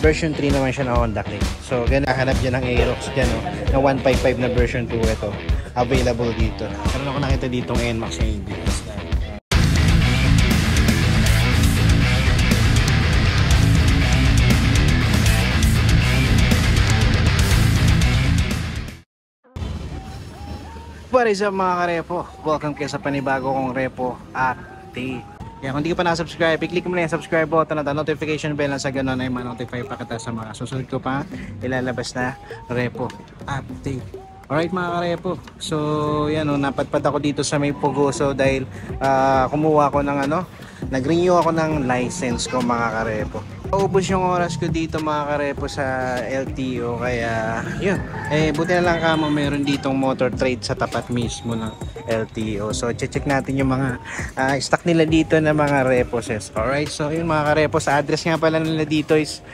version 3 naman siya na Honda Click. So ganun, hanap dyan ng Aerox dyan, no? Na 155 na version 2 ito. Available dito. Meron ako nakita dito ng NMAX na ABS. What is up mga karepo? Welcome kayo sa panibago kong repo update. Kaya kung di ka pa nakasubscribe, i-click mo na yung subscribe button at notification bell na sa ganun ay ma-notify pa kita sa mga susunod ko pa ilalabas na repo update. Alright mga karepo, so yan o, napadpad ako dito sa may Pugoso dahil kumuha ako ng nag-renew ako ng license ko mga karepo. Naubos yung oras ko dito mga karepo sa LTO, kaya yun, buti na lang kamo meron ditong motor trade sa tapat mismo ng LTO. So check natin yung mga stock nila dito na mga reposes. Alright, so yun mga karepos, address nga pala nila dito is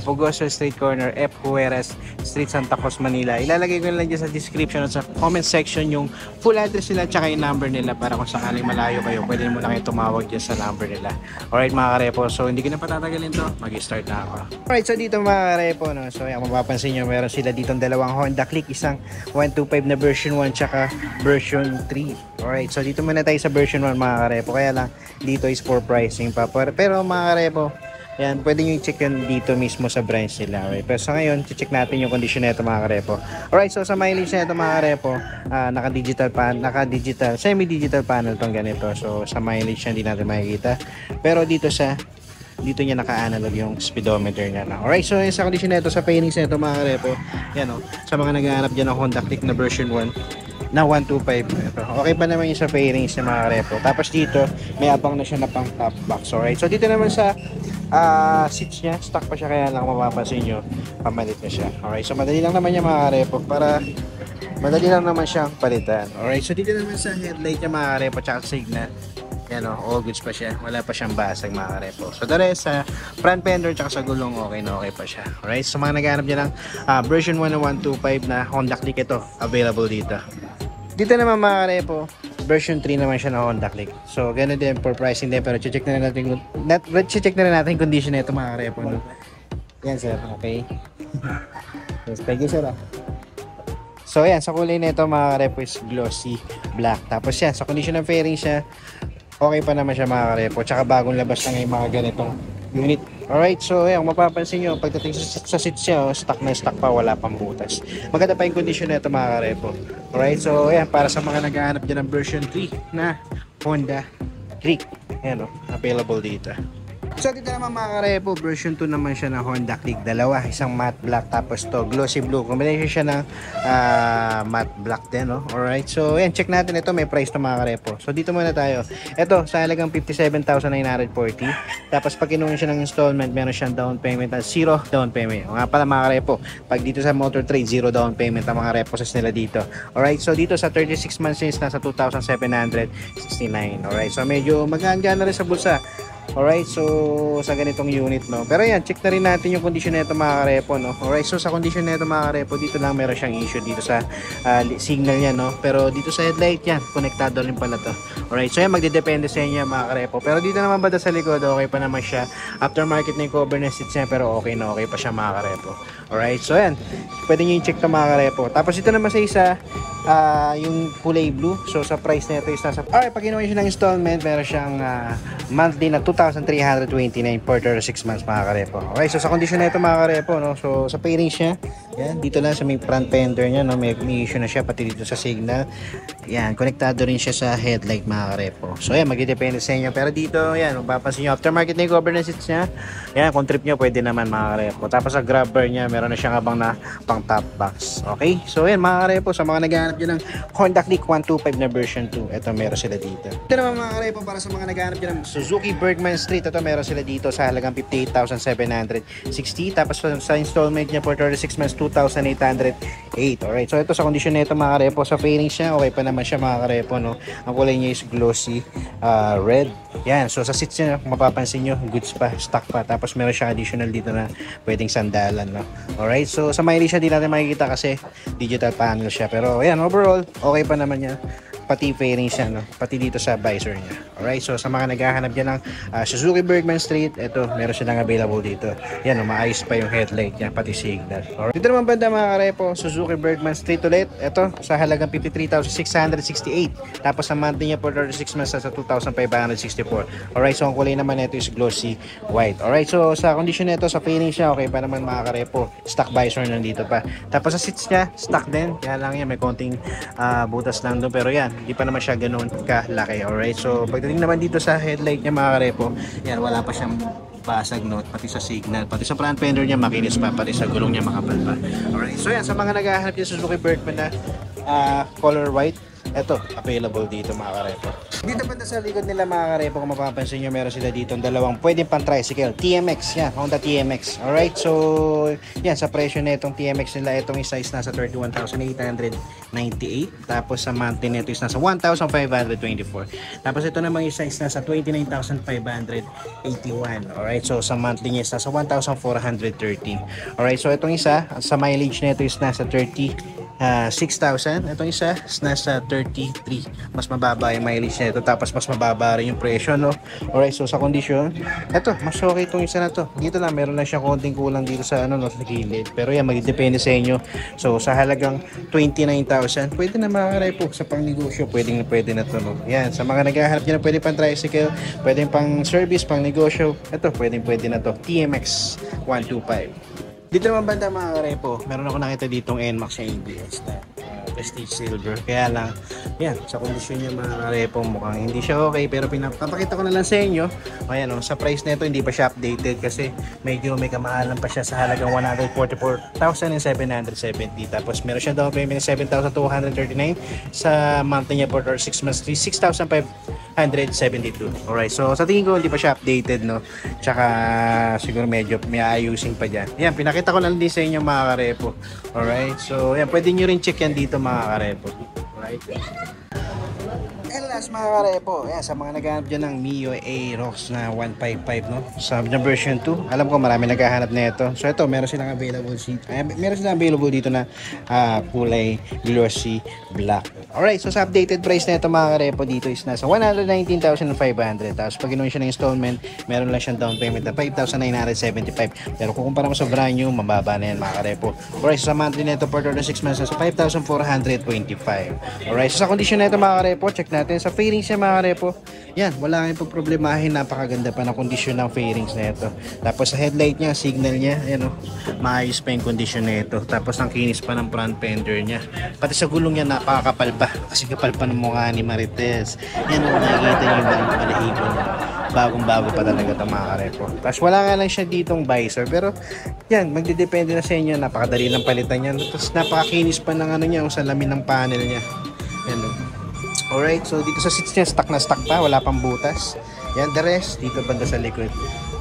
Pugoso Street Corner, F. Juarez Street, Santa Cruz, Manila. Ilalagay ko lang dyan sa description at sa comment section yung full address nila tsaka yung number nila, para kung sakaling malayo kayo, pwede mo lang kayo tumawag dyan sa number nila. Alright mga karepos, so hindi ko na patatagalin to, mag-start na ako. Alright, so dito mga karepo, no? So yung mapapansin nyo, meron sila ditong dalawang Honda Click, isang 125 na version 1 tsaka version 3. Alright, so dito muna tayo sa version 1 mga karepo, kaya lang dito is for pricing pa. Pero mga karepo, yan, pwede nyo i-check yun dito mismo sa branch nila. Okay? Pero sa ngayon, check natin yung condition nito mga karepo. Alright, so sa mileage nito mga karepo, naka-digital, semi-digital panel tong ganito. So sa mileage hindi natin makikita. Pero dito niya naka-analog yung speedometer niya na. Alright, so sa condition nito, sa fairings nito mga karepo, yan o, sa mga naghahanap dyan ng Honda Click na version 1 na 125 ito. Okay pa naman yung sa fairings na mga karepo. Tapos dito, may abang na siya na pang top box. Alright, so dito naman sa seats niya, stock pa siya, kaya lang mapapansin nyo, pamalit na siya. Alright, so madali lang naman yung mga karepo, madali lang naman siyang palitan. Alright, so dito naman sa headlight niya mga karepo, tsaka signal, yan o, all goods pa siya, wala pa siyang basag mga karepo. So the rest, sa front fender tsaka sa gulong, okay na okay pa siya. Alright, so mga naghanap niya ng version 1 na 125 na Honda Click, ito available dito. Dito naman mga karepo, version 3 naman siya na Honda Click. So ganun din for pricing din, pero check na natin yung condition nito mga karepo, no? Yan sir, okay. Yes, thank you sir. So yan, sa kulay nito mga karepo is glossy black. Tapos yan, sa condition ng fairing siya, okay pa naman siya mga karepo. Tsaka bagong labas na yung mga ganitong unit. Alright, so yan, mapapansin nyo, pagdating sa seats siya, stock na stock pa, wala pang butas. Maganda pa yung condition nito mga karepo. Alright, so yan, para sa mga naghahanap dyan ng version 3 na Honda Click, yan o, available dito. So dito naman mga karepo, version 2 naman siya ng Honda Click, dalawa, isang matte black tapos to glossy blue. Combination siya ng matte black din, no? Alright, so yan, check natin ito, may price to mga karepo. So dito muna tayo. Ito sa halagang 57,940. Tapos pag kinuha siya ng installment, meron siyang down payment at 0 down payment. O nga pala mga karepo, pag dito sa Motor Trade, 0 down payment ang mga reposes nila dito. Alright, so dito sa 36 months since nasa 2,769. Alright, so medyo magaan-gaan na rin sa bulsa. Alright, so sa ganitong unit, no. Pero yan, check na rin natin yung condition nito mga karepo, no. Alright, so sa condition nito mga karepo, dito lang meron siyang issue dito sa signal niya, no. Pero dito sa headlight yan, konektado rin pala to. Alright, so yan, magdedepende sa inyo mga karepo. Pero dito naman banda sa likod, okay pa naman siya. Aftermarket na yung cover na seats niya, pero okay na okay pa siya mga karepo. Alright, so yan, pwede nyo yung check to mga karepo. Tapos dito naman sa isa, yung kulay blue. So sa price nito is nasa, alright, pag kinuha siya ng installment, meron siyang monthly na 2,329 for 36 months mga karepo. Okay, so sa condition nito mga karepo, no, so sa pairing siya, yan, dito lang sa may front fender niya, no, may issue na siya, pati dito sa signal. Yan, konektado rin siya sa headlight mga karepo. So yan, magdedepende sa inyo. Pero dito, yan, mapapansin nyo, aftermarket na yung cover na seats niya. Yan, kung trip nyo, pwede naman mga karepo. Tapos sa grabber niya, meron na siyang abang na pang top box. Okay, so yan mga karepo, sa mga naghahanap dyan ng Honda Click 125 na version 2, ito meron sila dito. Ito naman mga karepo, para sa mga naghahanap dyan ng Suzuki Bergman Street, ito meron sila dito sa halagang 58,760. Tapos sa installment niya for 36 months, 2,808. Alright, so ito sa condition nito mga karepo, sa fairing siya, okay pa naman siya mga karepo, no. Ang kulay niya is glossy red. Yan, so sa seats niya, mapapansin nyo, goods pa, stock pa. Tapos meron siya additional dito na pwedeng sandalan, no. Alright, so sa mileage siya, di natin makikita kasi digital panel siya. Pero yan, overall, okay pa naman niya. pati fairings siya, no? Pati dito sa visor niya. Alright, so sa mga naghahanap dyan ng Suzuki Bergman Street, ito, meron silang available dito. Yan, no? Maayos pa yung headlight niya, pati signal. Alright. Dito naman banda mga karepo, Suzuki Bergman Street ulit. Ito, sa halagang 53,668. Tapos sa monthly niya for 36 months sa 2,564. Alright, so ang kulay naman ito is glossy white. Alright, so sa condition nito, sa fairing siya, okay pa naman mga karepo. Stock visor nandito pa. Tapos sa seats niya, stock din. Kaya lang yan, may konting butas lang doon. Pero yan, hindi pa naman siya ganoon kalaki. Alright, so pagdating naman dito sa headlight niya mga karepo, yan, wala pa siyang basag, no? Pati sa signal, pati sa front fender niya makinis pa, pati sa gulong niya makapal pa. Alright, so yan, sa mga naghahanap niya Suzuki Bergman na color white, eto, available dito mga karepo. Dito banda sa likod nila mga karepo, kung mapapansin nyo, meron sila dito dalawang pwedeng pang tricycle, TMX, yan, Honda TMX. Alright, so yan, sa presyo na itong TMX nila, itong size nasa 31,898. Tapos sa monthly nito is nasa 1,524. Tapos ito namang size nasa 29,581. Alright, so sa monthly niya is nasa 1,413. Alright, so itong isa, sa mileage nito is nasa 6,000. Itong isa is nasa 33. Mas mababa yung mileage nito, tapos mas mababa rin yung presyo, no? Alright, so sa condition, eto, mas okay itong isa na to. Dito lang, meron lang siyang konting kulang dito sa ano, no, sa gilid. Pero yan, magdepende sa inyo. So sa halagang 29,000, pwede na mga karepo sa pangnegosyo, pwede na to, no? Yan, sa mga naghahanap dyan, pwede pang tricycle, pwede pang service, pang negosyo, eto, pwede na to. TMX 125. Dito naman banda mga karepo, meron ako nakita ditong NMAX na ABS na Prestige Silver. Kaya lang, yan, sa kondisyon niya mga karepo, mukhang hindi siya okay. Pero pinapakita ko na lang sa inyo. Ayan, oh, sa price nito hindi pa siya updated kasi medyo may kamahalan pa siya sa halagang 144,770. Tapos meron siya down payment ng 7,239 sa monthly niya for 6 months, 6,572. Alright, so sa tingin ko hindi pa siya updated, no? Tsaka siguro medyo may ayusin pa dyan. Yan, pinakita ko lang din sa inyo mga karepo. Alright, so yan, pwede nyo rin check yan dito mga karepo. Alright. And last mga karepo, yan, sa mga naghahanap dyan ng Mio Aerox na 155, no? Sa version 2, alam ko marami naghahanap na ito. So ito, meron silang available dito na kulay glossy black. Alright, so sa updated price na ito mga karepo dito is nasa 119,500. Tapos pag ginawa siya ng installment, meron lang siyang down payment na 5,975. Pero kung kumpara mo sa brand new, mababa na yan mga karepo. Alright, so sa monthly na ito for 36 months nasa 5,425. Alright, so sa condition na ito mga karepo, check natin sa fairings niya mga karepo. Yan, wala kayong problemahin, napakaganda pa ng kondisyon ng fairings na ito. Tapos sa headlight niya, signal niya, ayan, maayos pa yung kondisyon na ito. Tapos ang kinis pa ng front fender niya. Pati sa gulong niya, napakakapal pa. Kasi kapal pa ng mukha ni Marites. Yan, nakikita niyo yung balahibon. Bagong-bago pa talaga ito mga karepo. Tapos wala nga lang siya ditong visor. Pero yan, magdidepende na sa inyo. Napakadali lang palitan niya. Tapos napakakinis pa ng ano niya, yung salamin ng panel niya. Yan. Alright, so dito sa seats niya, stock na stock pa, wala pang butas. Yan, the rest, dito banda sa likod.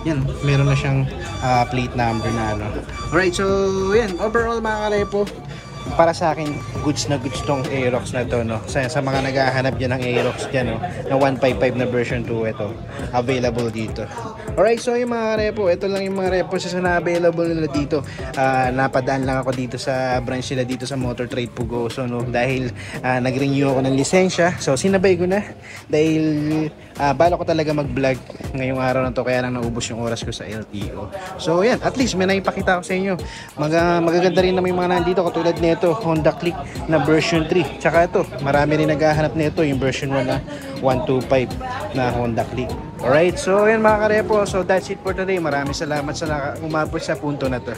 Yan, meron na siyang plate number na ano. Alright, so yan, overall mga karepo, para sa akin, goods na goods tong Aerox na to, no? Sa mga naghahanap dyan ng Aerox dyan, no? Na 155 na version 2, ito. Available dito. Alright, so yung mga repo, ito lang yung mga repo na available nila dito. Napadaan lang ako dito sa branch nila dito sa Motor Trade Pugoso, no? Dahil nag-renew ako ng lisensya. So, sinabay ko na. Dahil bala ko talaga mag-vlog ngayong araw na to, kaya lang naubos yung oras ko sa LTO. So, yan. At least, may naipakita ko sa inyo. Magaganda rin naman yung mga nandito, katulad nito, Honda Click na version 3. Tsaka ito, marami rin naghahanap nito, yung version 1 na 125 na Honda Click. Alright, so yan mga karepo. So that's it for today. Maraming salamat sa umabot sa punto na to.